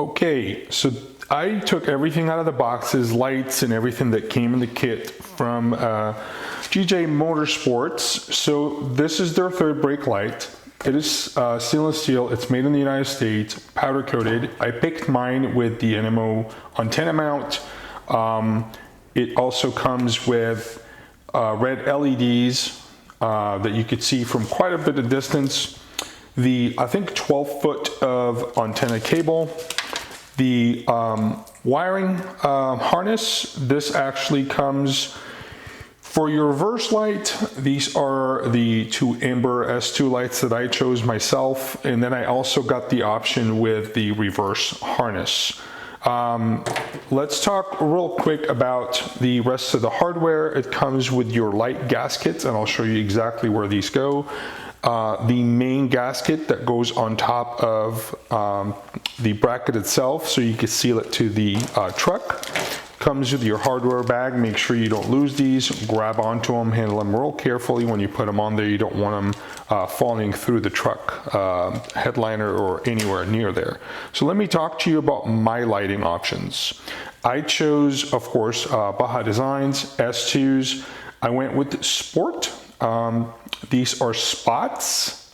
Okay, so I took everything out of the boxes, lights and everything that came in the kit from GJ Motorsports. So this is their third brake light. It is stainless steel. It's made in the United States, powder coated. I picked mine with the NMO antenna mount. It also comes with red LEDs that you could see from quite a bit of distance. The, I think, 12-foot of antenna cable. The wiring harness, this actually comes for your reverse light. These are the two Amber S2 lights that I chose myself, and then I also got the option with the reverse harness. Let's talk real quick about the rest of the hardware. It comes with your light gaskets, and I'll show you exactly where these go. The main gasket that goes on top of the bracket itself, so you can seal it to the truck. Comes with your hardware bag. Make sure you don't lose these. Grab onto them, handle them real carefully when you put them on there. You don't want them falling through the truck headliner or anywhere near there. So let me talk to you about my lighting options. I chose, of course, Baja Designs S2s. I went with Sport. These are spots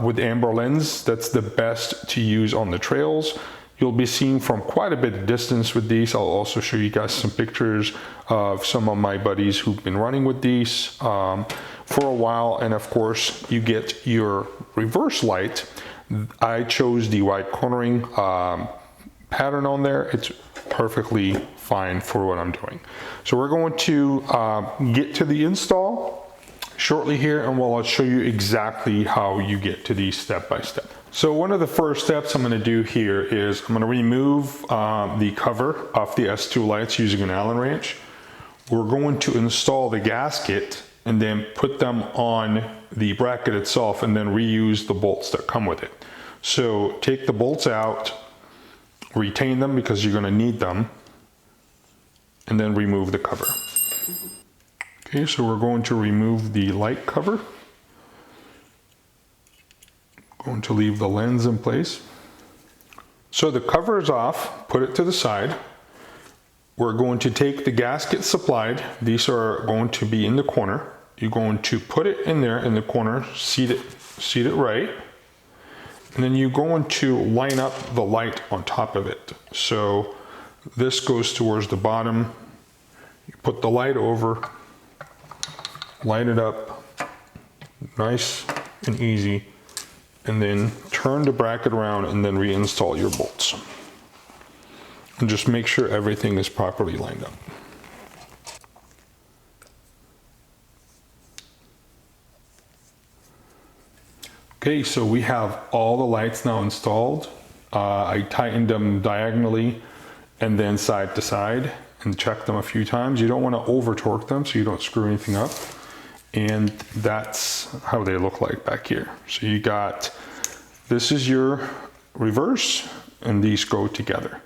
with amber lens. That's the best to use on the trails. You'll be seeing from quite a bit of distance with these. I'll also show you guys some pictures of some of my buddies who've been running with these for a while. And of course, you get your reverse light. I chose the white cornering pattern on there. It's perfectly fine for what I'm doing. So we're going to get to the install shortly here, and I'll show you exactly how you get to these step by step. So one of the first steps I'm going to do here is I'm going to remove the cover off the S2 lights using an Allen wrench. We're going to install the gasket and then put them on the bracket itself and then reuse the bolts that come with it. So take the bolts out, retain them because you're going to need them, and then remove the cover. Okay, so we're going to remove the light cover. Going to leave the lens in place. So the cover is off, put it to the side. We're going to take the gasket supplied. These are going to be in the corner. You're going to put it in there in the corner, seat it right. And then you're going to line up the light on top of it. So this goes towards the bottom. You put the light over, line it up, nice and easy, and then turn the bracket around and then reinstall your bolts. And just make sure everything is properly lined up. Okay, so we have all the lights now installed. I tightened them diagonally and then side to side and checked them a few times. You don't want to over torque them so you don't screw anything up. And that's how they look like back here. So you got, this is your reverse, and these go together.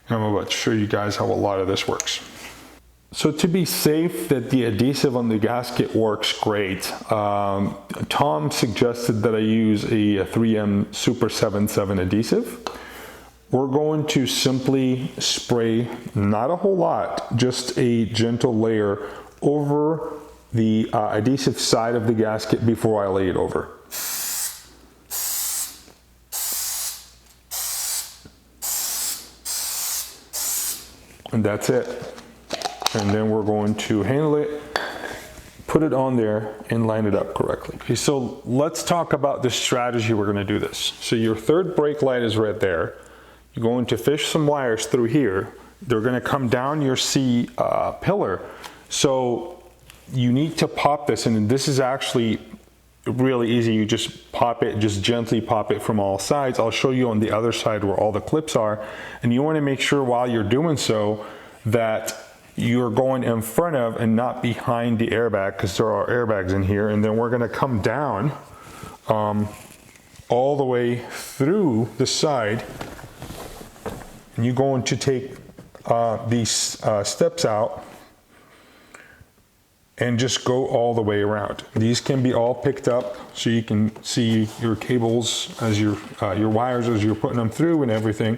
And I'm about to show you guys how a lot of this works. So to be safe that the adhesive on the gasket works great, Tom suggested that I use a 3M Super 77 adhesive. We're going to simply spray, not a whole lot, just a gentle layer over the adhesive side of the gasket before I lay it over. And that's it. And then we're going to handle it, put it on there, and line it up correctly. Okay, so let's talk about the strategy we're going to do this. So your third brake light is right there. You're going to fish some wires through here. They're going to come down your C pillar. So you need to pop this, and this is actually really easy. You just pop it, just gently pop it from all sides. I'll show you on the other side where all the clips are. And you want to make sure while you're doing so that you're going in front of and not behind the airbag, because there are airbags in here. And then we're going to come down all the way through the side, and you're going to take these steps out and just go all the way around. These can be all picked up so you can see your cables as your wires as you're putting them through and everything.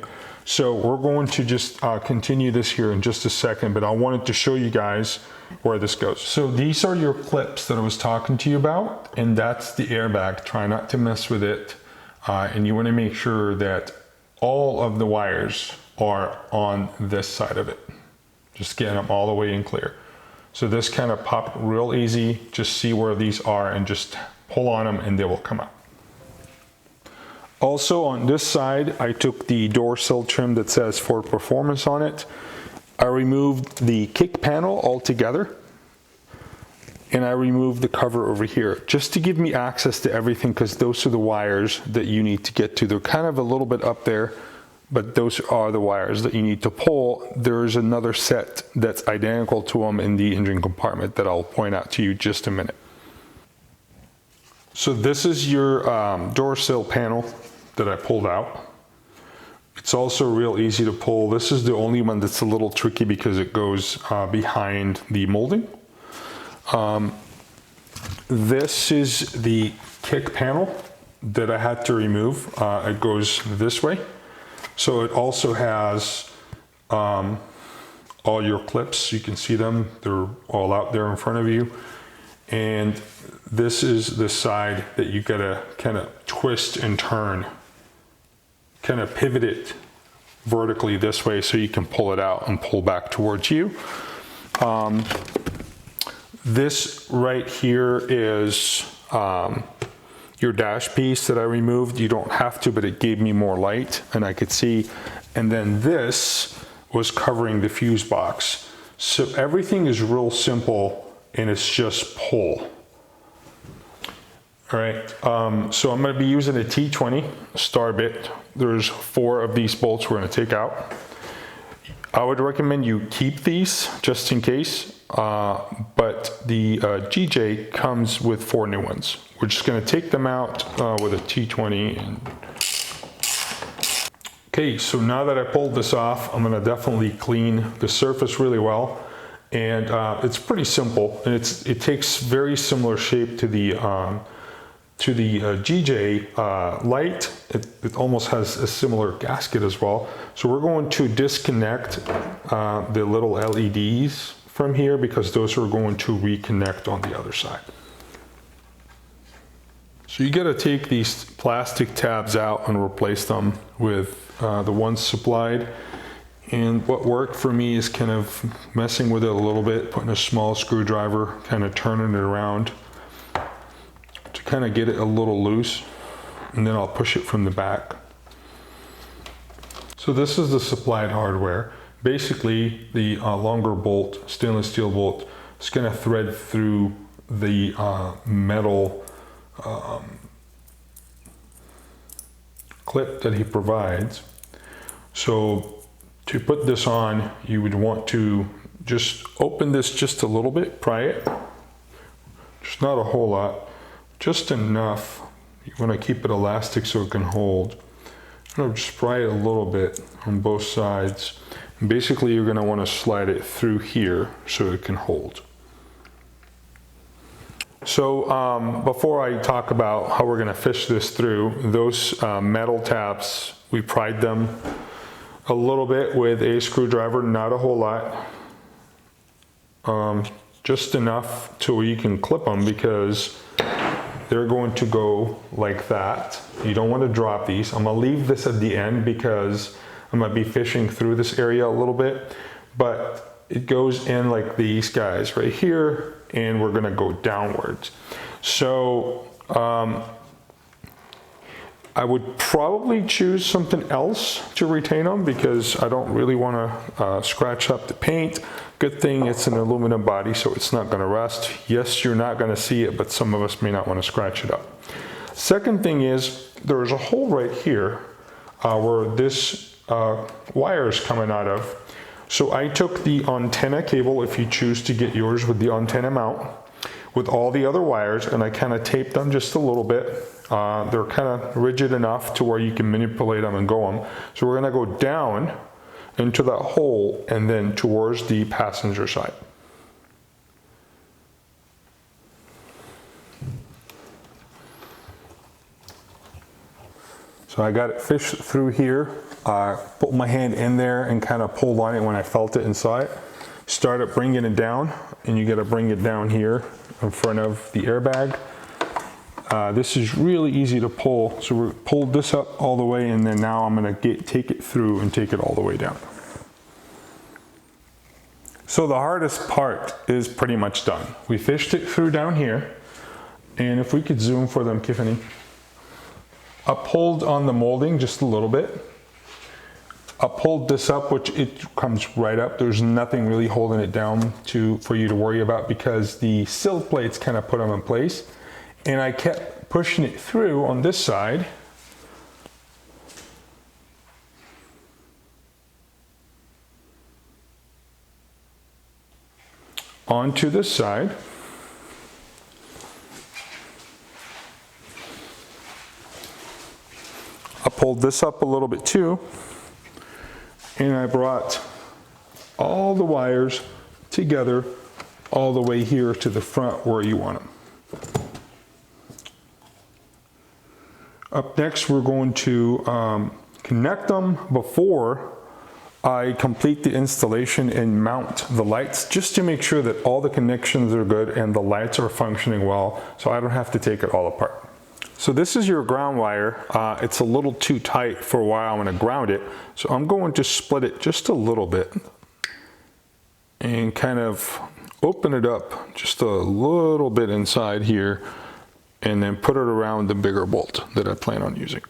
So we're going to just continue this here in just a second, but I wanted to show you guys where this goes. So these are your clips that I was talking to you about, and that's the airbag. Try not to mess with it. And you want to make sure that all of the wires are on this side of it. Just getting them all the way in clear. So this kind of pop real easy. Just see where these are and just pull on them and they will come out. Also on this side, I took the door sill trim that says Ford Performance on it. I removed the kick panel altogether, and I removed the cover over here just to give me access to everything, because those are the wires that you need to get to. They're kind of a little bit up there, but those are the wires that you need to pull. There's another set that's identical to them in the engine compartment that I'll point out to you just a minute. So this is your door sill panel that I pulled out. It's also real easy to pull. This is the only one that's a little tricky because it goes behind the molding. This is the kick panel that I had to remove. It goes this way. So it also has all your clips. You can see them. They're all out there in front of you. And this is the side that you gotta kind of twist and turn, kind of pivot it vertically this way so you can pull it out and pull back towards you. This right here is your dash piece that I removed. You don't have to, but it gave me more light and I could see. And then this was covering the fuse box. So everything is real simple and it's just pull. All right, so I'm gonna be using a T20 star bit. There's 4 of these bolts we're gonna take out. I would recommend you keep these just in case, but the GJ comes with 4 new ones. We're just gonna take them out with a T20. Okay, so now that I pulled this off, I'm gonna definitely clean the surface really well. And it's pretty simple, and it takes very similar shape to the GJ light. It almost has a similar gasket as well. So we're going to disconnect the little LEDs from here because those are going to reconnect on the other side. So you got to take these plastic tabs out and replace them with the ones supplied. And what worked for me is kind of messing with it a little bit, putting a small screwdriver, kind of turning it around to kind of get it a little loose, and then I'll push it from the back. So this is the supplied hardware. Basically, the longer bolt, stainless steel bolt, is going to thread through the metal clip that he provides. So to put this on, you would want to just open this just a little bit, pry it. Just not a whole lot, just enough. You want to keep it elastic so it can hold. Just pry it a little bit on both sides. And basically, you're going to want to slide it through here so it can hold. So before I talk about how we're going to fish this through, those metal tabs, we pried them a little bit with a screwdriver, not a whole lot. Just enough to where you can clip them because they're going to go like that. You don't want to drop these. I'm going to leave this at the end because I'm going to be fishing through this area a little bit, but it goes in like these guys right here, and we're going to go downwards. So I would probably choose something else to retain them because I don't really want to scratch up the paint. Good thing it's an aluminum body, so it's not going to rust. Yes, you're not going to see it, but some of us may not want to scratch it up. Second thing is there's a hole right here where this wire is coming out of. So I took the antenna cable, if you choose to get yours with the antenna mount, with all the other wires, and I kind of taped them just a little bit. They're kind of rigid enough to where you can manipulate them and go them. So we're going to go down into that hole and then towards the passenger side. So I got it fished through here. put my hand in there and kind of pulled on it when I felt it and saw it. Started bringing it down, and you got to bring it down here in front of the airbag. This is really easy to pull. So we pulled this up all the way, and then now I'm going to take it through and take it all the way down. So the hardest part is pretty much done. We fished it through down here, and if we could zoom for them, Tiffany. I pulled on the molding just a little bit. I pulled this up, which it comes right up. There's nothing really holding it down for you to worry about, because the sill plates kind of put them in place. And I kept pushing it through on this side. Onto this side. I pulled this up a little bit too, and I brought all the wires together all the way here to the front where you want them. Up next, we're going to connect them before I complete the installation and mount the lights, just to make sure that all the connections are good and the lights are functioning well, so I don't have to take it all apart. So this is your ground wire. It's a little too tight for where I'm going to ground it, so I'm going to split it just a little bit and kind of open it up just a little bit inside here, and then put it around the bigger bolt that I plan on using.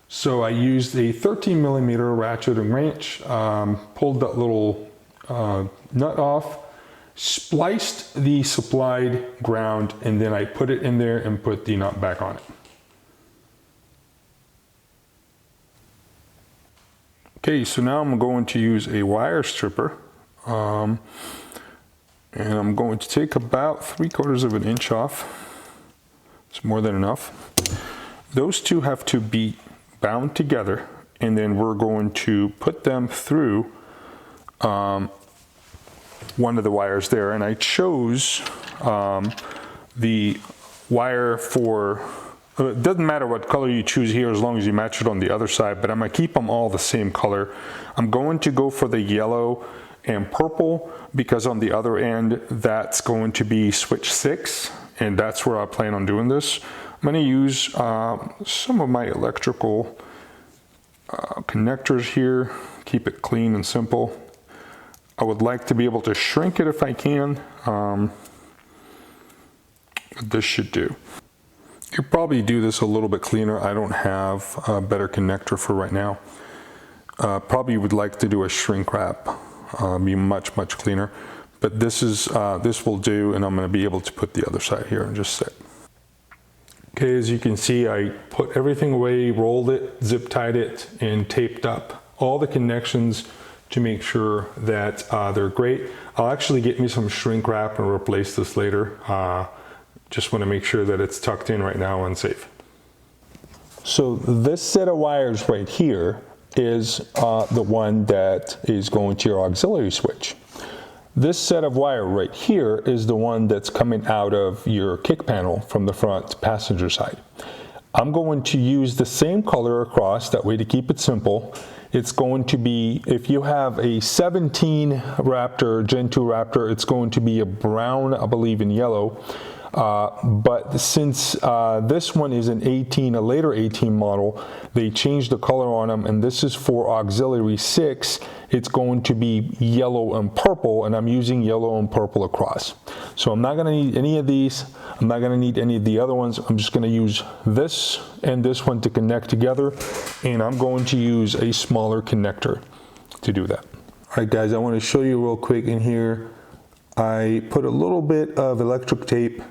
So I used a 13mm ratchet and wrench, pulled that little nut off, spliced the supplied ground, and then I put it in there and put the nut back on it. Okay, so now I'm going to use a wire stripper, and I'm going to take about 3/4 of an inch off. It's more than enough. Those two have to be bound together, and then we're going to put them through one of the wires there, and I chose the wire for, it doesn't matter what color you choose here as long as you match it on the other side, but I'm going to keep them all the same color. I'm going to go for the yellow and purple, because on the other end that's going to be switch 6, and that's where I plan on doing this. I'm going to use some of my electrical connectors here, keep it clean and simple. I would like to be able to shrink it if I can, but this should do. You probably do this a little bit cleaner. I don't have a better connector for right now. Probably would like to do a shrink wrap, be much cleaner, but this will do, and I'm going to be able to put the other side here and just sit. Okay, as you can see, I put everything away, rolled it, zip tied it, and taped up all the connections to make sure that they're great. I'll actually get me some shrink wrap and replace this later. Just want to make sure that it's tucked in right now and safe. So this set of wires right here is the one that is going to your auxiliary switch. This set of wire right here is the one that's coming out of your kick panel from the front passenger side. I'm going to use the same color across, that way to keep it simple. It's going to be, if you have a 17 Raptor, Gen 2 Raptor, it's going to be a brown, I believe, and yellow. But since this one is an 18, a later 18 model, they changed the color on them, and this is for auxiliary 6. It's going to be yellow and purple, and I'm using yellow and purple across. So I'm not going to need any of these. I'm not going to need any of the other ones. I'm just going to use this and this one to connect together, and I'm going to use a smaller connector to do that. All right, guys, I want to show you real quick in here. I put a little bit of electric tape,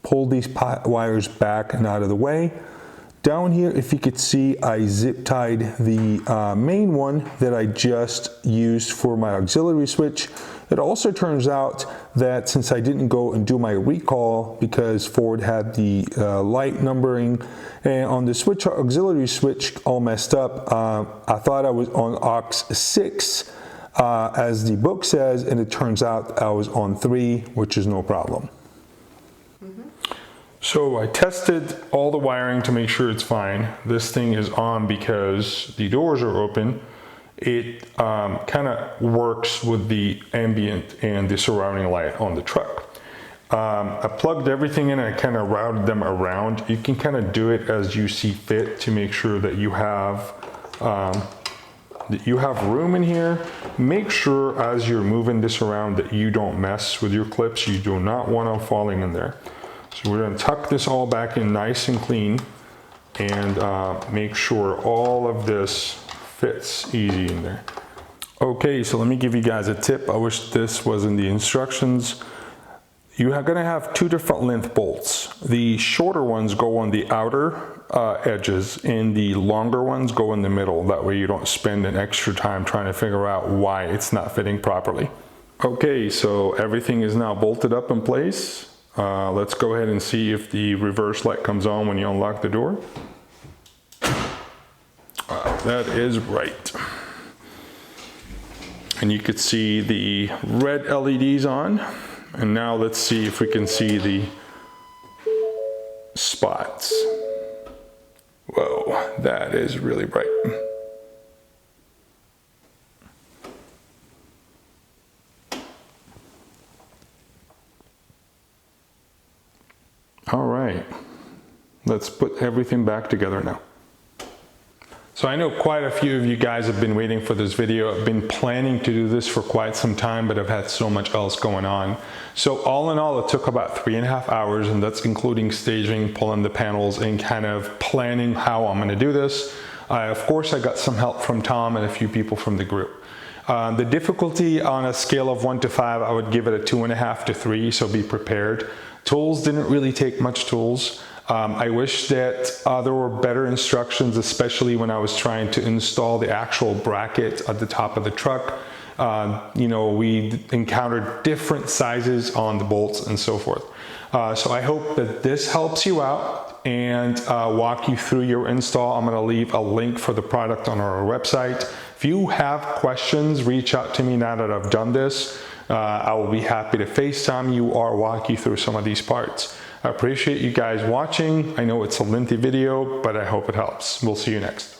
pulled these wires back and out of the way. Down here, if you could see, I zip tied the main one that I just used for my auxiliary switch. It also turns out that since I didn't go and do my recall because Ford had the light numbering and on the switch, auxiliary switch all messed up, I thought I was on aux 6 as the book says, and it turns out I was on 3, which is no problem. So I tested all the wiring to make sure it's fine. This thing is on because the doors are open. It kind of works with the ambient and the surrounding light on the truck. I plugged everything in and I kind of routed them around. You can kind of do it as you see fit to make sure that you have room in here. Make sure as you're moving this around that you don't mess with your clips. You do not want them falling in there. So we're going to tuck this all back in nice and clean and make sure all of this fits easy in there. Okay, so let me give you guys a tip. I wish this was in the instructions. You are going to have two different length bolts. The shorter ones go on the outer edges and the longer ones go in the middle. That way you don't spend an extra time trying to figure out why it's not fitting properly. Okay, so everything is now bolted up in place. Let's go ahead and see if the reverse light comes on when you unlock the door. That is right. And you could see the red LEDs on. And now let's see if we can see the spots. Whoa, that is really bright. All right, let's put everything back together now. So I know quite a few of you guys have been waiting for this video. I've been planning to do this for quite some time, but I've had so much else going on. So all in all, it took about 3.5 hours, and that's including staging, pulling the panels, and kind of planning how I'm gonna do this. Of course, I got some help from Tom and a few people from the group. The difficulty on a scale of 1 to 5, I would give it a 2.5 to 3, so be prepared. Tools didn't really take much tools. I wish that there were better instructions, especially when I was trying to install the actual bracket at the top of the truck. You know, we encountered different sizes on the bolts and so forth. So I hope that this helps you out and walk you through your install. I'm gonna leave a link for the product on our website. If you have questions, reach out to me now that I've done this. I will be happy to FaceTime you or walk you through some of these parts. I appreciate you guys watching. I know it's a lengthy video, but I hope it helps. We'll see you next.